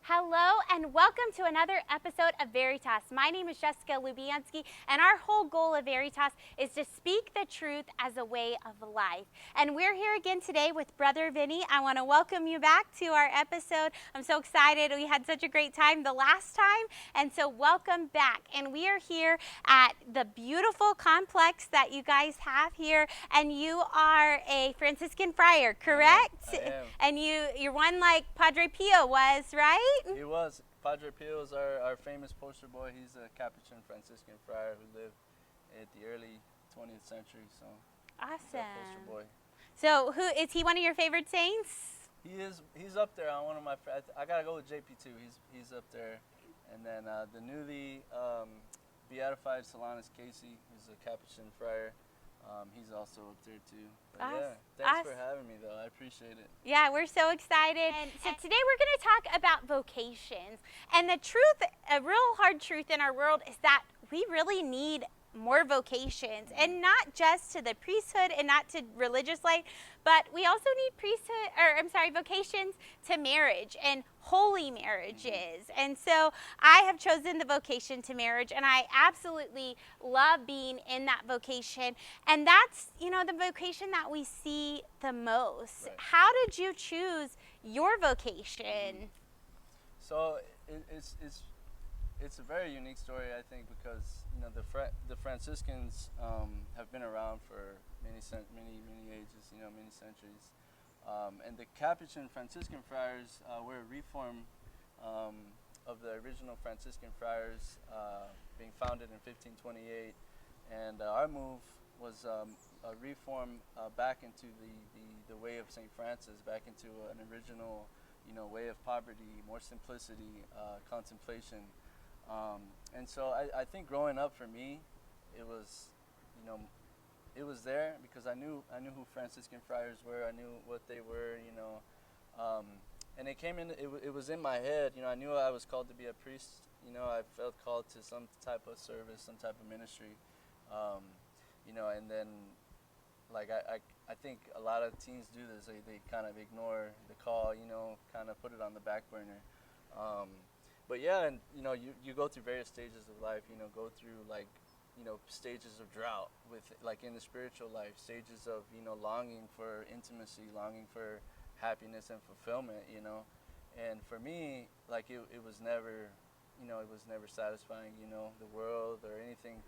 Hello and welcome to another episode of Veritas. My name is Jessica Lubianski, and our whole goal of Veritas is to speak the truth as a way of life. And we're here again today with Brother Vinny. I want to welcome you back to our episode. I'm so excited. We had such a great time the last time, and so welcome back. And we are here at the beautiful complex that you guys have here, and you are a Franciscan friar, correct? I am. And you're one like Padre Pio was, right? He was. Padre Pio is our famous poster boy. He's a Capuchin Franciscan friar who lived at the early 20th century. So Awesome. he's our poster boy. So who is he? One of your favorite saints? He is. He's up there on one of my. I gotta go with JP too. He's up there, and then the newly beatified Solanus Casey, who's a Capuchin friar. He's also up there too. But yeah, thanks for having me though. I appreciate it. Yeah, we're so excited. And so today we're going to talk about vocations. And the truth, a real hard truth in our world is that we really need more vocations, and not just to the priesthood and not to religious life, but we also need vocations to marriage and holy marriages. And so I have chosen the vocation to marriage, and I absolutely love being in that vocation. And that's, the vocation that we see the most. Right. How did you choose your vocation? So it's a very unique story, I think, because the Franciscans have been around for many ages, many centuries, and the Capuchin Franciscan friars were a reform of the original Franciscan friars, being founded in 1528, and our move was a reform back into the way of St. Francis, back into an original way of poverty, more simplicity, contemplation. And so I think growing up for me, it was there because I knew who Franciscan friars were. I knew what they were, and it came in. It was in my head. I knew I was called to be a priest. I felt called to some type of service, some type of ministry, and then I think a lot of teens do this. They kind of ignore the call, kind of put it on the back burner. But yeah, and you go through various stages of life. Go through stages of drought with in the spiritual life, stages of longing for intimacy, longing for happiness and fulfillment. And for me, it was never, it was never satisfying. The world or anything.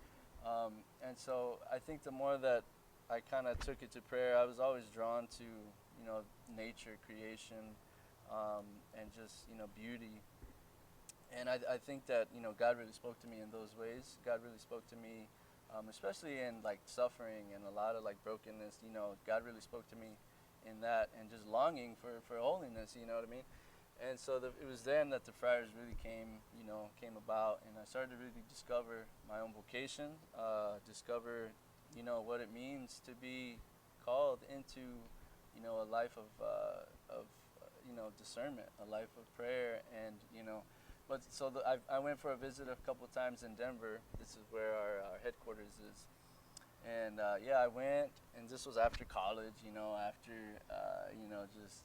And so I think the more that I kind of took it to prayer, I was always drawn to nature, creation, and just beauty. And I think that God really spoke to me in those ways. God really spoke to me, especially in suffering and a lot of brokenness. God really spoke to me in that, and just longing for holiness. You know what I mean? And so it was then that the friars really came about, and I started to really discover my own vocation, discover what it means to be called into a life of discernment, a life of prayer, and But so I went for a visit a couple of times in Denver. This is where our headquarters is. And I went, and this was after college, after just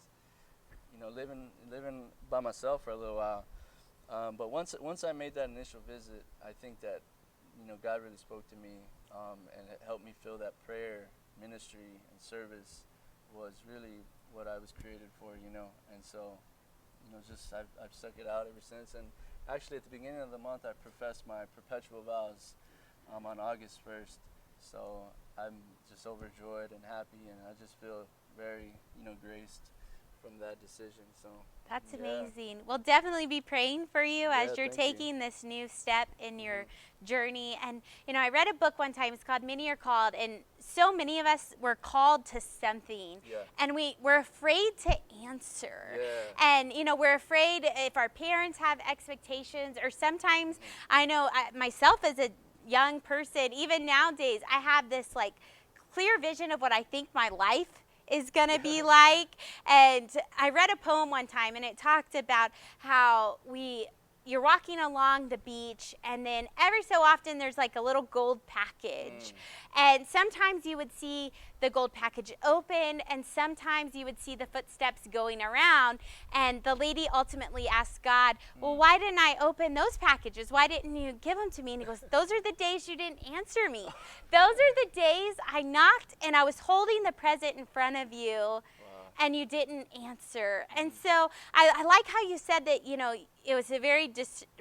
living by myself for a little while. But once I made that initial visit, I think that God really spoke to me, and it helped me feel that prayer, ministry, and service was really what I was created for, and so. I've stuck it out ever since. And actually, at the beginning of the month, I professed my perpetual vows on August 1st. So I'm just overjoyed and happy, and I just feel very, graced from that decision. So that's amazing. We'll definitely be praying for you as you're taking this new step in your journey. And I read a book one time. It's called Many Are Called, and so many of us were called to something, and we're afraid to answer. And we're afraid if our parents have expectations, or sometimes I know myself as a young person, even nowadays, I have this clear vision of what I think my life is going to be like. And I read a poem one time, and it talked about how we you're walking along the beach, and then every so often there's like a little gold package. And sometimes you would see the gold package open, and sometimes you would see the footsteps going around. And the lady ultimately asked God, well, why didn't I open those packages? Why didn't you give them to me? And he goes, those are the days you didn't answer me. Those are the days I knocked and I was holding the present in front of you. And you didn't answer. And so I like how you said that, you know, it was a very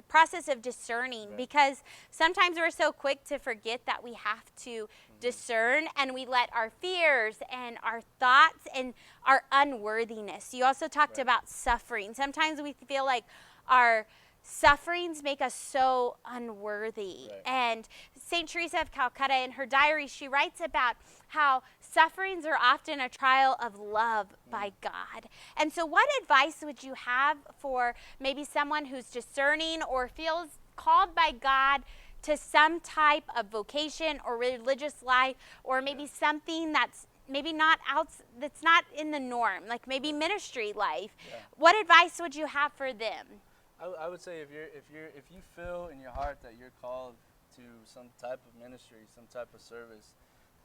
process of discerning, because sometimes we're so quick to forget that we have to discern, and we let our fears and our thoughts and our unworthiness. You also talked about suffering. Sometimes we feel like our sufferings make us so unworthy. And St. Teresa of Calcutta, in her diary, she writes about how sufferings are often a trial of love by God. And so what advice would you have for maybe someone who's discerning or feels called by God to some type of vocation or religious life, or maybe something that's maybe not that's not in the norm, like maybe ministry life? What advice would you have for them? I would say if you feel in your heart that you're called to some type of ministry, some type of service,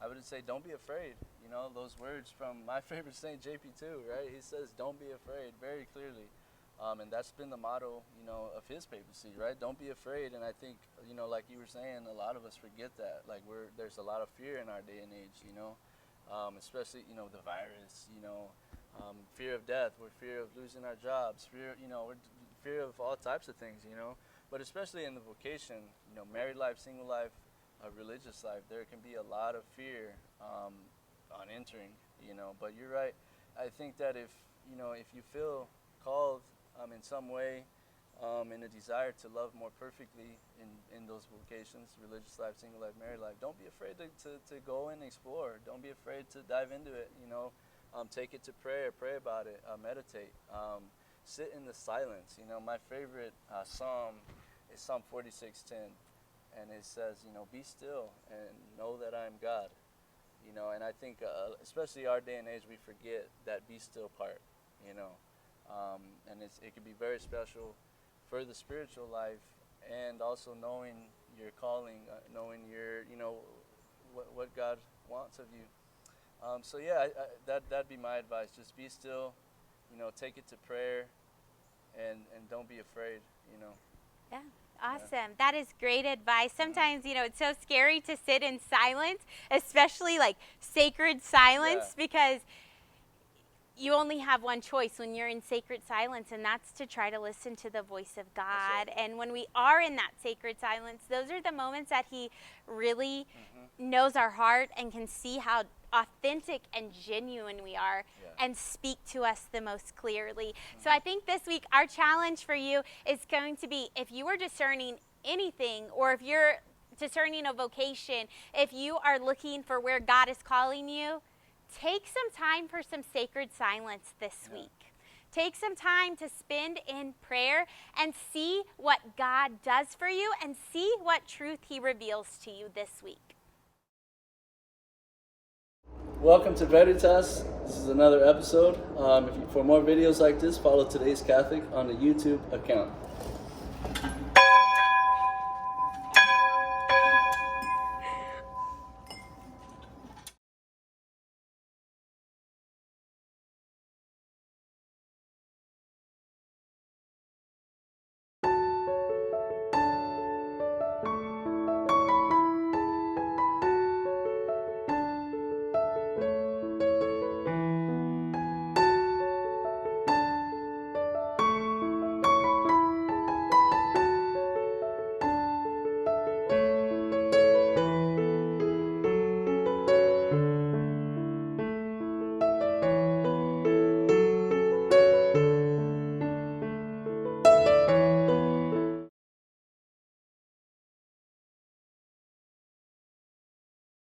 I would say don't be afraid. You know, those words from my favorite saint, JP2, right? He says, don't be afraid, very clearly. And that's been the motto, you know, of his papacy, right? Don't be afraid. And I think, you know, like you were saying, a lot of us forget that. Like there's a lot of fear in our day and age, you know, especially, you know, the virus, you know, fear of death, we're fear of losing our jobs, fear, you know, we're fear of all types of things, you know. But especially in the vocation, you know, married life, single life, religious life, there can be a lot of fear on entering, you know. But you're right. I think that if you feel called in some way, in a desire to love more perfectly in those vocations, religious life, single life, married life, don't be afraid to go and explore. Don't be afraid to dive into it, you know. Take it to prayer, pray about it, meditate. Sit in the silence. You know, my favorite psalm is Psalm 46:10. And it says, you know, be still and know that I am God. You know, and I think, especially our day and age, we forget that be still part, you know. And it can be very special for the spiritual life, and also knowing your calling, knowing your, you know, what God wants of you. So yeah, that'd be my advice. Just be still, you know, take it to prayer, and don't be afraid, you know. Yeah. Awesome. That is great advice. Sometimes, you know, it's so scary to sit in silence, especially like sacred silence, because you only have one choice when you're in sacred silence, and that's to try to listen to the voice of God. And when we are in that sacred silence, those are the moments that He really knows our heart and can see how authentic and genuine we are, and speak to us the most clearly. So I think this week our challenge for you is going to be, if you are discerning anything, or if you're discerning a vocation, if you are looking for where God is calling you, take some time for some sacred silence this week. Take some time to spend in prayer and see what God does for you, and see what truth He reveals to you this week. Welcome to VERITAS. This is another episode. For more videos like this, follow Today's Catholic on the YouTube account.